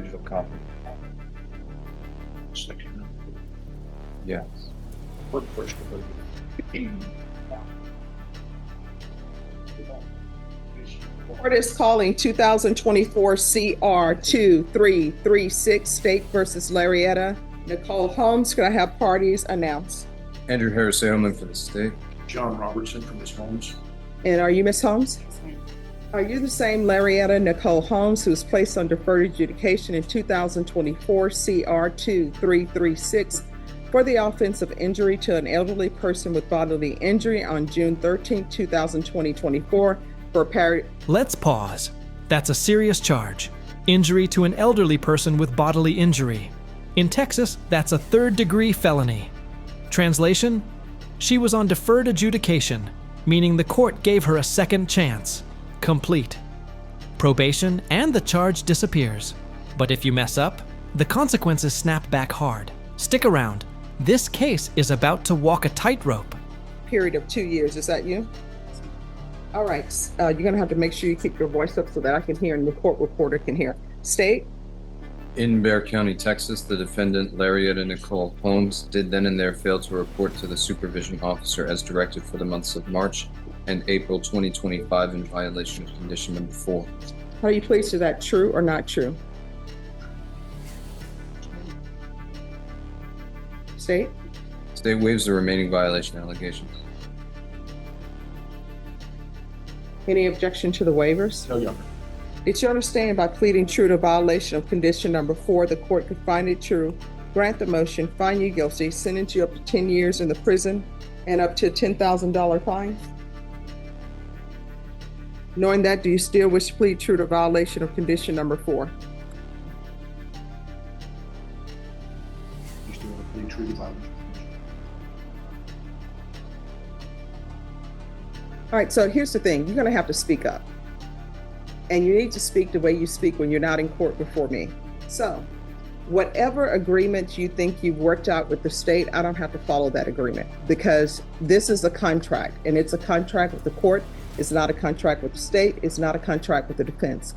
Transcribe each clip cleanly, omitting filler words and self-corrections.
digital copy. Second. Yes. For the first one. Court is calling 2024 CR 2336 State versus Laretta Nicole Holmes. Could I have parties announced? Andrew Harris Edelman for the state. John Robertson from Ms. Holmes. And are you Ms. Holmes? Are you the same Laretta Nicole Holmes who was placed on deferred adjudication in 2024 CR 2336 for the offense of injury to an elderly person with bodily injury on June 13, 2024 for Let's pause. That's a serious charge. Injury to an elderly person with bodily injury. In Texas, that's a third-degree felony. Translation? She was on deferred adjudication, meaning the court gave her a second chance. Complete. Probation and the charge disappears. But if you mess up, the consequences snap back hard. Stick around. This case is about to walk a tightrope. period of 2 years. Is that you? All right. You're going to have to make sure you keep your voice up so that I can hear and the court reporter can hear. State? In Bexar County, Texas, the defendant, Laretta Nicole Holmes, did then and there fail to report to the supervision officer as directed for the months of March and April 2025 in violation of condition number 4. How do you plead to that? True or not true? State? State waives the remaining violation allegations. Any objection to the waivers? No, Your Honor. Did you understand by pleading true to violation of condition number 4, the court could find it true, grant the motion, find you guilty, sentence you up to 10 years in the prison and up to a $10,000 fine? Knowing that, do you still wish to plead true to violation of condition number 4? You still want to plead true to violation? All right, so here's the thing. You're going to have to speak up. And you need to speak the way you speak when you're not in court before me. So, whatever agreement you think you've worked out with the state, I don't have to follow that agreement because this is a contract, and it's a contract with the court. It's not a contract with the state. It's not a contract with the defense.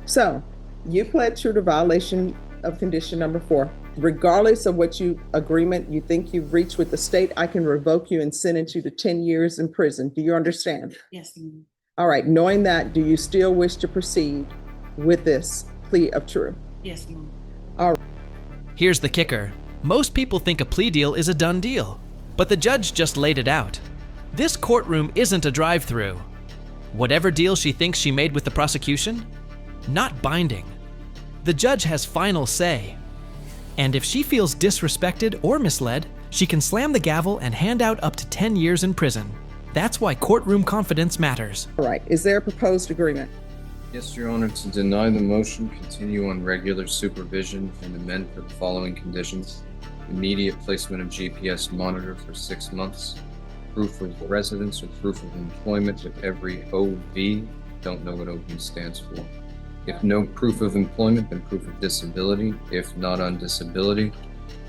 So, you pled true to violation of condition number 4. Regardless of what agreement you think you've reached with the state, I can revoke you and sentence you to 10 years in prison. Do you understand? Yes, ma'am. All right, knowing that, do you still wish to proceed with this plea of true? Yes, ma'am. All right. Here's the kicker. Most people think a plea deal is a done deal, but the judge just laid it out. This courtroom isn't a drive-through. Whatever deal she thinks she made with the prosecution, not binding. The judge has final say. And if she feels disrespected or misled, she can slam the gavel and hand out up to 10 years in prison. That's why courtroom confidence matters. All right, is there a proposed agreement? Yes, Your Honor, to deny the motion, continue on regular supervision and amend for the following conditions. Immediate placement of GPS monitor for 6 months. Proof of residence or proof of employment with every OV. Don't know what OV stands for. If no proof of employment, then proof of disability. If not on disability,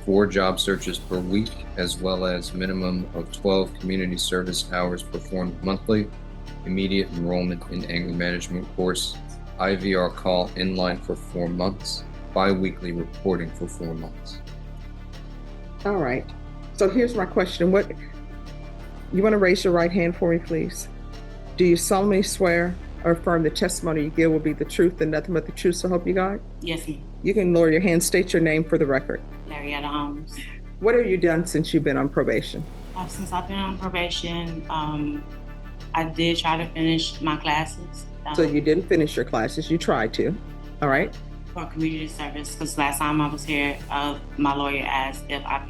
4 job searches per week, as well as minimum of 12 community service hours performed monthly, immediate enrollment in anger management course, IVR call inline for 4 months, bi-weekly reporting for 4 months. All right, so here's my question. You want to raise your right hand for me, please? Do you solemnly swear or affirm the testimony you give will be the truth and nothing but the truth, so help you God? Yes, ma'am. You can lower your hand, state your name for the record. Laretta Holmes. What have you done since you've been on probation? Since I've been on probation, I did try to finish my classes. So you didn't finish your classes, you tried to, all right? For community service, because last time I was here, my lawyer asked if I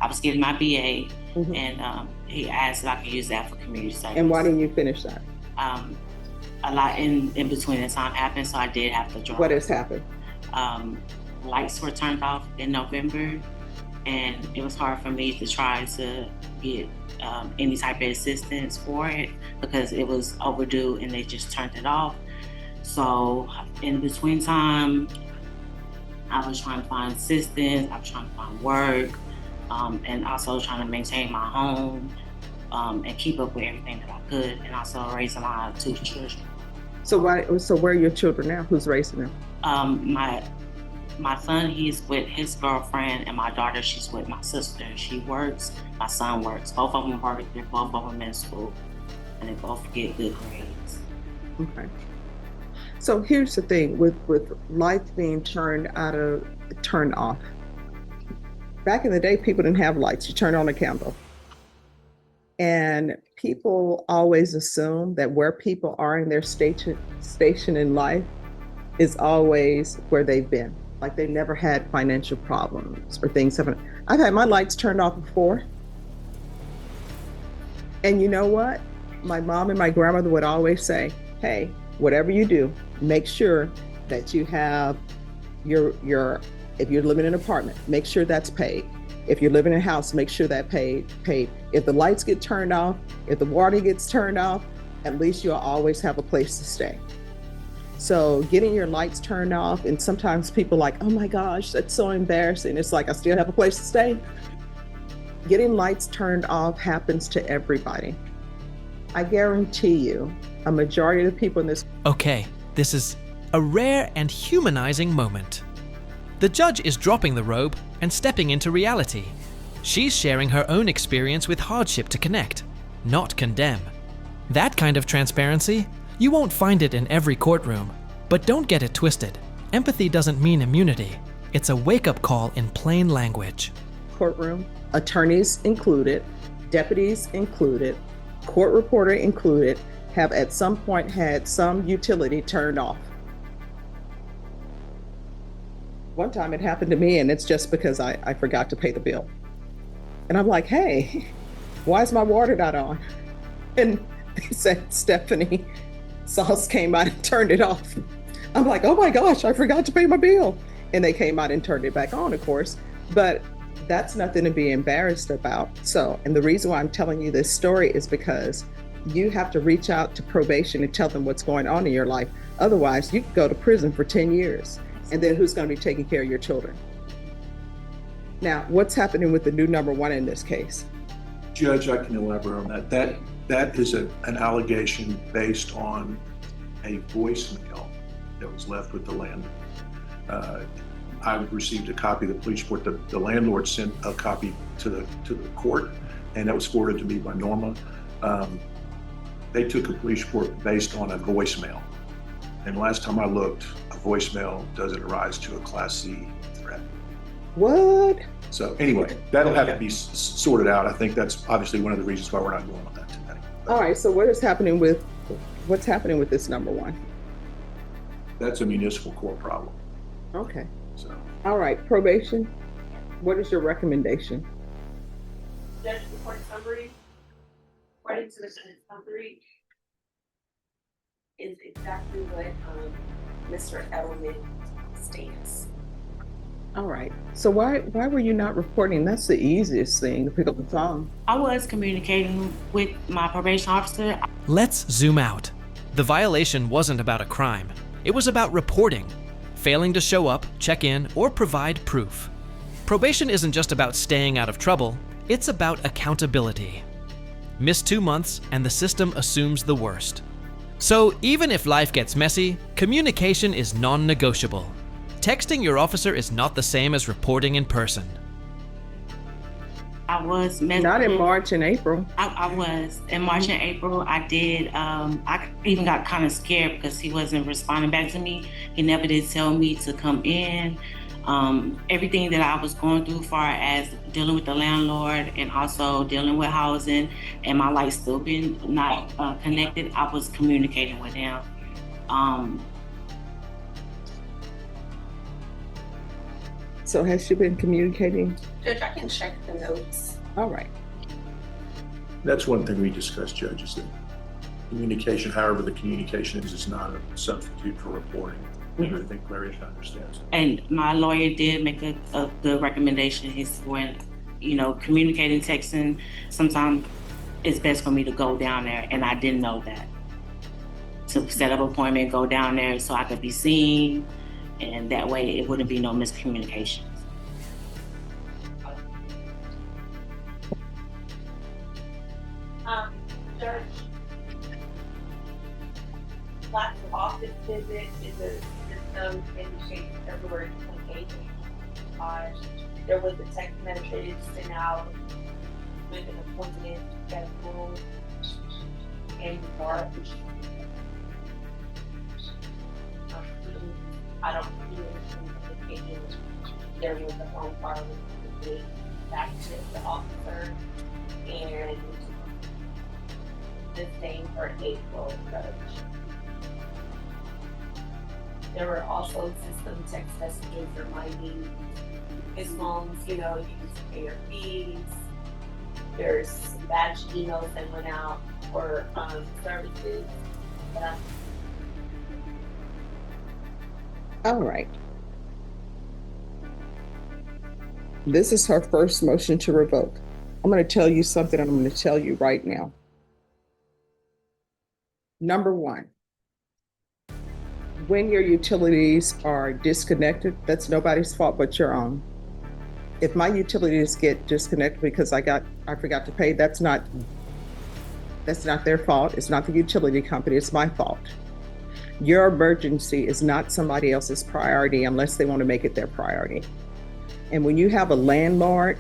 was getting my BA, and he asked if I could use that for community service. And why didn't you finish that? A lot in between the time happened, so I did have to drop. What has happened? Lights were turned off in November, and it was hard for me to try to get any type of assistance for it because it was overdue and they just turned it off. So in between time, I was trying to find assistance, I was trying to find work, and also trying to maintain my home and keep up with everything that I could, and also raising my 2 children. So where are your children now? Who's raising them? My son, he's with his girlfriend, and my daughter, she's with my sister. She works, my son works. Both of them work, they're both of them in school, and they both get good grades. Okay. So here's the thing with lights being turned off. Back in the day, people didn't have lights. You turn on a candle. And people always assume that where people are in their station in life is always where they've been. Like they've never had financial problems or things haven't. I've had my lights turned off before. And you know what? My mom and my grandmother would always say, hey, whatever you do, make sure that you have your if you're living in an apartment, make sure that's paid. If you're living in a house, make sure that paid. If the lights get turned off, if the water gets turned off, at least you'll always have a place to stay. So getting your lights turned off, and sometimes people are like, oh my gosh, that's so embarrassing. It's like, I still have a place to stay. Getting lights turned off happens to everybody. I guarantee you, a majority of the people in this. Okay, this is a rare and humanizing moment. The judge is dropping the robe and stepping into reality. She's sharing her own experience with hardship to connect, not condemn. That kind of transparency, you won't find it in every courtroom. But don't get it twisted. Empathy doesn't mean immunity. It's a wake-up call in plain language. Courtroom, attorneys included, deputies included, court reporter included, have at some point had some utility turned off. One time it happened to me, and it's just because I forgot to pay the bill. And I'm like, hey, why is my water not on? And they said, Stephanie, Sauce came out and turned it off. I'm like, oh my gosh, I forgot to pay my bill. And they came out and turned it back on, of course. But that's nothing to be embarrassed about. So, and the reason why I'm telling you this story is because you have to reach out to probation and tell them what's going on in your life. Otherwise, you could go to prison for 10 years. And then who's going to be taking care of your children? Now, what's happening with the new number one in this case? Judge, I can elaborate on that. That is an allegation based on a voicemail that was left with the landlord. I received a copy of the police report. The landlord sent a copy to the court, and that was forwarded to me by Norma. They took a police report based on a voicemail. And last time I looked, a voicemail doesn't rise to a Class C threat. What? So anyway, that'll have to be sorted out. I think that's obviously one of the reasons why we're not going on that today. All right, so what's happening with this number one? That's a municipal court problem. Okay. So All right, probation, what is your recommendation? Judge, report summary, according to the sentence summary, is exactly what Mr. Edelman states. All right, so why were you not reporting? That's the easiest thing, to pick up the phone. I was communicating with my probation officer. Let's zoom out. The violation wasn't about a crime. It was about reporting, failing to show up, check in, or provide proof. Probation isn't just about staying out of trouble, it's about accountability. Miss 2 months and the system assumes the worst. So even if life gets messy, communication is non-negotiable. Texting your officer is not the same as reporting in person. I was Not in March and April. I was in March and April. I did. I even got kind of scared because he wasn't responding back to me. He never did tell me to come in. Everything that I was going through, far as dealing with the landlord and also dealing with housing, and my life still being not connected, I was communicating with him. So has she been communicating? Judge, I can check the notes. All right. that's one thing we discussed, Judge, is that communication, however the communication is not a substitute for reporting. And I think Laretta understands that. And my lawyer did make a good recommendation. He's when, communicating, texting, sometimes it's best for me to go down there, and I didn't know that. To set up an appointment, go down there so I could be seen, and that way it wouldn't be no miscommunications. Judge, lots of office visits is a system in shape February paid. There was a text message sent out with an appointment scheduled in March. I don't see anything indicating there was a phone call with back to the officer and the same for April 3rd. There were also system text messages reminding Ms. Holmes, you know, you need to pay your fees. There's batch emails that went out for services. Yeah. All right. This is her first motion to revoke. I'm going to tell you something I'm going to tell you right now. Number one, when your utilities are disconnected, that's nobody's fault but your own. If my utilities get disconnected because I forgot to pay, that's not their fault. It's not the utility company, it's my fault. Your emergency is not somebody else's priority unless they want to make it their priority. And when you have a landlord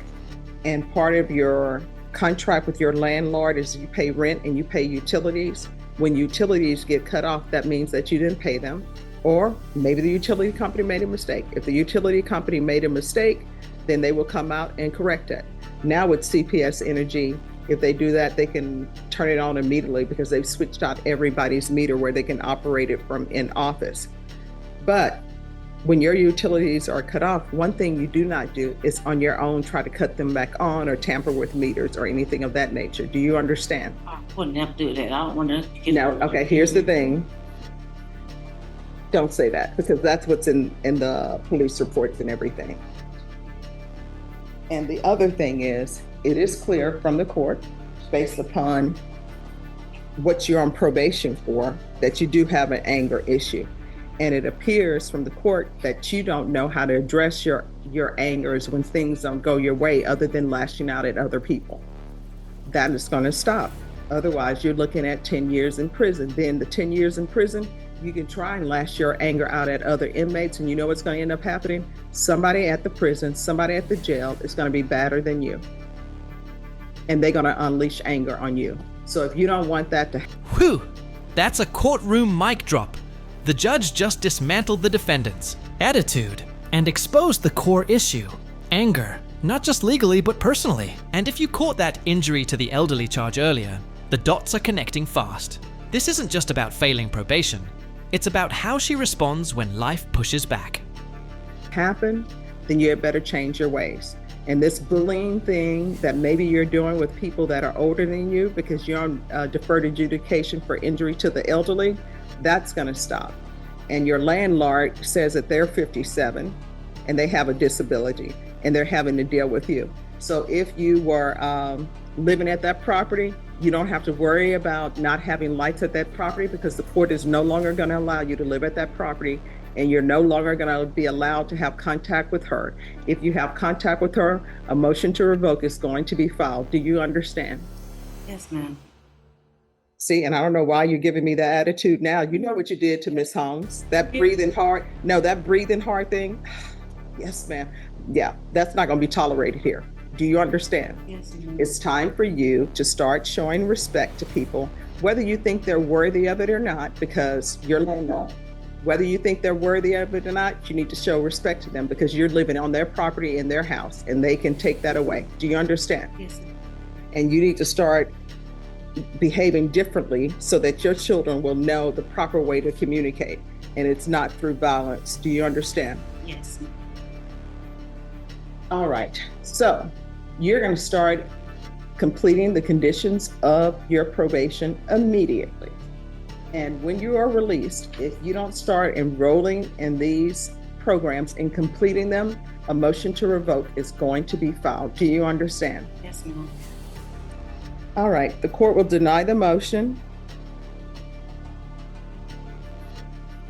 and part of your contract with your landlord is you pay rent and you pay utilities, when utilities get cut off, that means that you didn't pay them, or maybe the utility company made a mistake. If the utility company made a mistake, then they will come out and correct it. Now with CPS Energy, if they do that, they can turn it on immediately because they've switched out everybody's meter where they can operate it from in office. But when your utilities are cut off, one thing you do not do is on your own try to cut them back on or tamper with meters or anything of that nature. Do you understand? I would never do that. I don't want to. No, okay, here's the thing. Don't say that because that's what's in the police reports and everything. And the other thing is, it is clear from the court, based upon what you're on probation for, that you do have an anger issue. And it appears from the court that you don't know how to address your angers when things don't go your way other than lashing out at other people. That is going to stop. Otherwise, you're looking at 10 years in prison. Then the 10 years in prison, you can try and lash your anger out at other inmates, and you know what's going to end up happening? Somebody at the prison, somebody at the jail is going to be badder than you. And they're going to unleash anger on you. So if you don't want that to Whew! That's a courtroom mic drop. The judge just dismantled the defendant's attitude and exposed the core issue, anger, not just legally but personally. And if you caught that injury to the elderly charge earlier, the dots are connecting fast. This isn't just about failing probation. It's about how she responds when life pushes back. happen, then you had better change your ways. And this bullying thing that maybe you're doing with people that are older than you because you're on deferred adjudication for injury to the elderly, that's going to stop. And your landlord says that they're 57 and they have a disability and they're having to deal with you. So if you were living at that property, you don't have to worry about not having lights at that property because the court is no longer going to allow you to live at that property, and you're no longer going to be allowed to have contact with her. If you have contact with her, a motion to revoke is going to be filed. Do you understand? Yes, ma'am. See, and I don't know why you're giving me that attitude now. You know what you did to Miss Holmes. That breathing hard, that breathing hard thing. Yes, ma'am. Yeah, that's not going to be tolerated here. Do you understand? Yes, ma'am. It's time for you to start showing respect to people, whether you think they're worthy of it or not, because you're landlord. Whether you think they're worthy of it or not, you need to show respect to them because you're living on their property in their house and they can take that away. Do you understand? Yes, ma'am. And you need to start behaving differently so that your children will know the proper way to communicate, and it's not through violence. Do you understand? Yes, ma'am. All right, so you're going to start completing the conditions of your probation immediately. And when you are released, if you don't start enrolling in these programs and completing them, a motion to revoke is going to be filed. Do you understand? Yes, ma'am. All right, the court will deny the motion.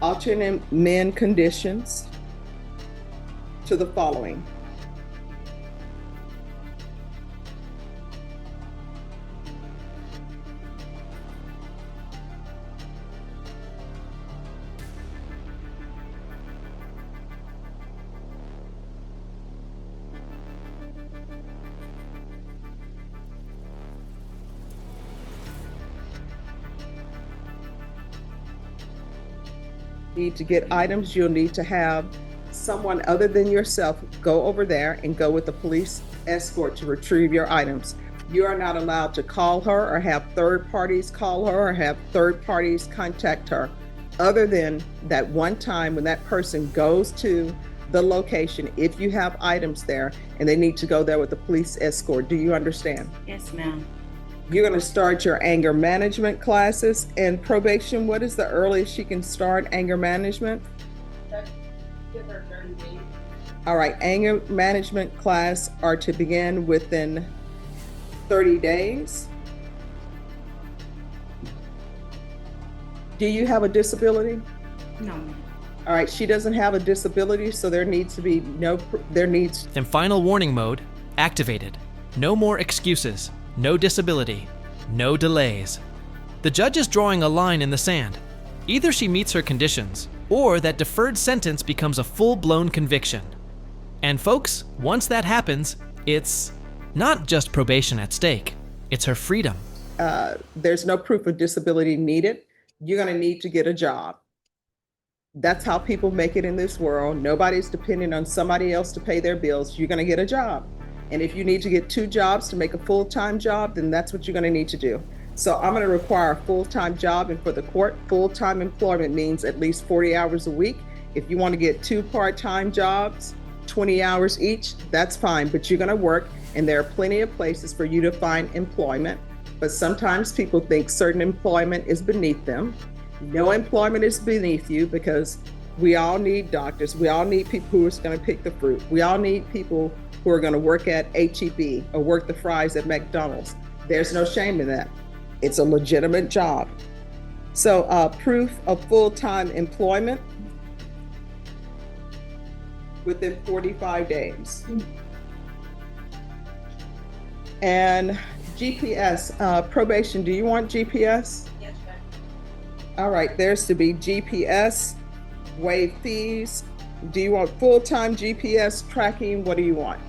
Alternate amend conditions to the following. Need to get items, you'll need to have someone other than yourself go over there and go with the police escort to retrieve your items. You are not allowed to call her or have third parties call her or have third parties contact her, other than that one time when that person goes to the location, if you have items there and they need to go there with the police escort. Do you understand? Yes, ma'am. You're going to start your anger management classes and probation. What is the earliest she can start anger management? Give her 30 days. All right, anger management class are to begin within 30 days. Do you have a disability? No, ma'am. All right, she doesn't have a disability, so there needs to be And final warning mode activated. No more excuses, no disability, no delays. The judge is drawing a line in the sand. Either she meets her conditions, or that deferred sentence becomes a full-blown conviction. And folks, once that happens, it's not just probation at stake, it's her freedom. there's no proof of disability needed. You're going to need to get a job. That's how people make it in this world. Nobody's depending on somebody else to pay their bills. You're going to get a job. And if you need to get 2 jobs to make a full-time job, then that's what you're going to need to do. So I'm going to require a full-time job. And for the court, full-time employment means at least 40 hours a week. If you want to get 2 part-time jobs, 20 hours each, that's fine. But you're going to work, and there are plenty of places for you to find employment. But sometimes people think certain employment is beneath them. No employment is beneath you, because we all need doctors. We all need people who are going to pick the fruit. We all need people who are going to work at HEB or work the fries at McDonald's. There's no shame in that. It's a legitimate job. So proof of full-time employment within 45 days. And GPS, probation, do you want GPS? Yes, ma'am. All right, there's to be GPS, waive fees. Do you want full-time GPS tracking? What do you want?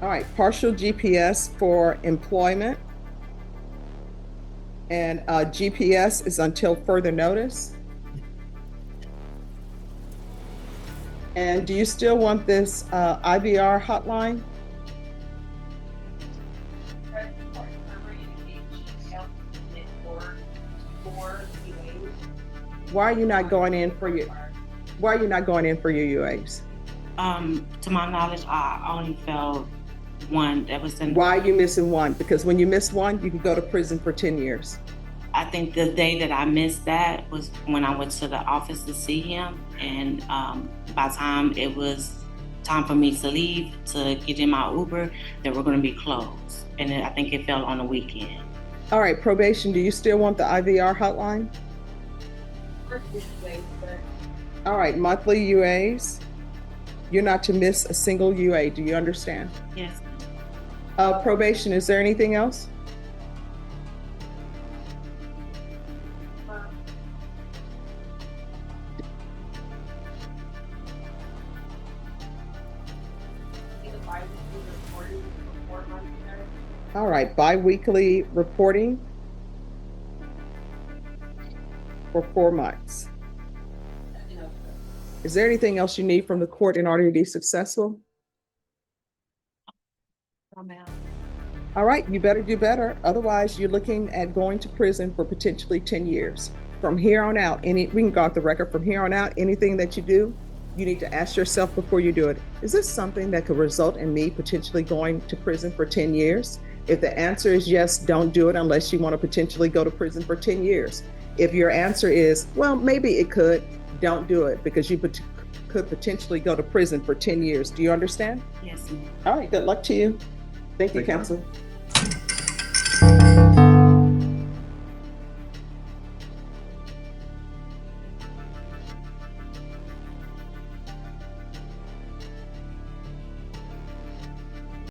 All right, partial GPS for employment. And GPS is until further notice. And do you still want this IVR hotline? Why are you not going in for your UAs? To my knowledge, I only felt one that was in. Why are you missing one? Because when you miss one, you can go to prison for 10 years. I think the day that I missed that was when I went to the office to see him, and by the time it was time for me to leave to get in my Uber, they were going to be closed, and then I think it fell on the weekend. All right, probation, do you still want the IVR hotline? All right, monthly UAs. You're not to miss a single UA. Do you understand? Yes. Probation, is there anything else? All right, bi-weekly reporting for 4 months. Is there anything else you need from the court in order to be successful? All right, you better do better. Otherwise, you're looking at going to prison for potentially 10 years. From here on out, we can go off the record. From here on out, anything that you do, you need to ask yourself before you do it, is this something that could result in me potentially going to prison for 10 years? If the answer is yes, don't do it unless you want to potentially go to prison for 10 years. If your answer is, well, maybe it could, don't do it, because you could potentially go to prison for 10 years. Do you understand? Yes, ma'am. All right, good luck to you. Thank you, Thank you. counsel.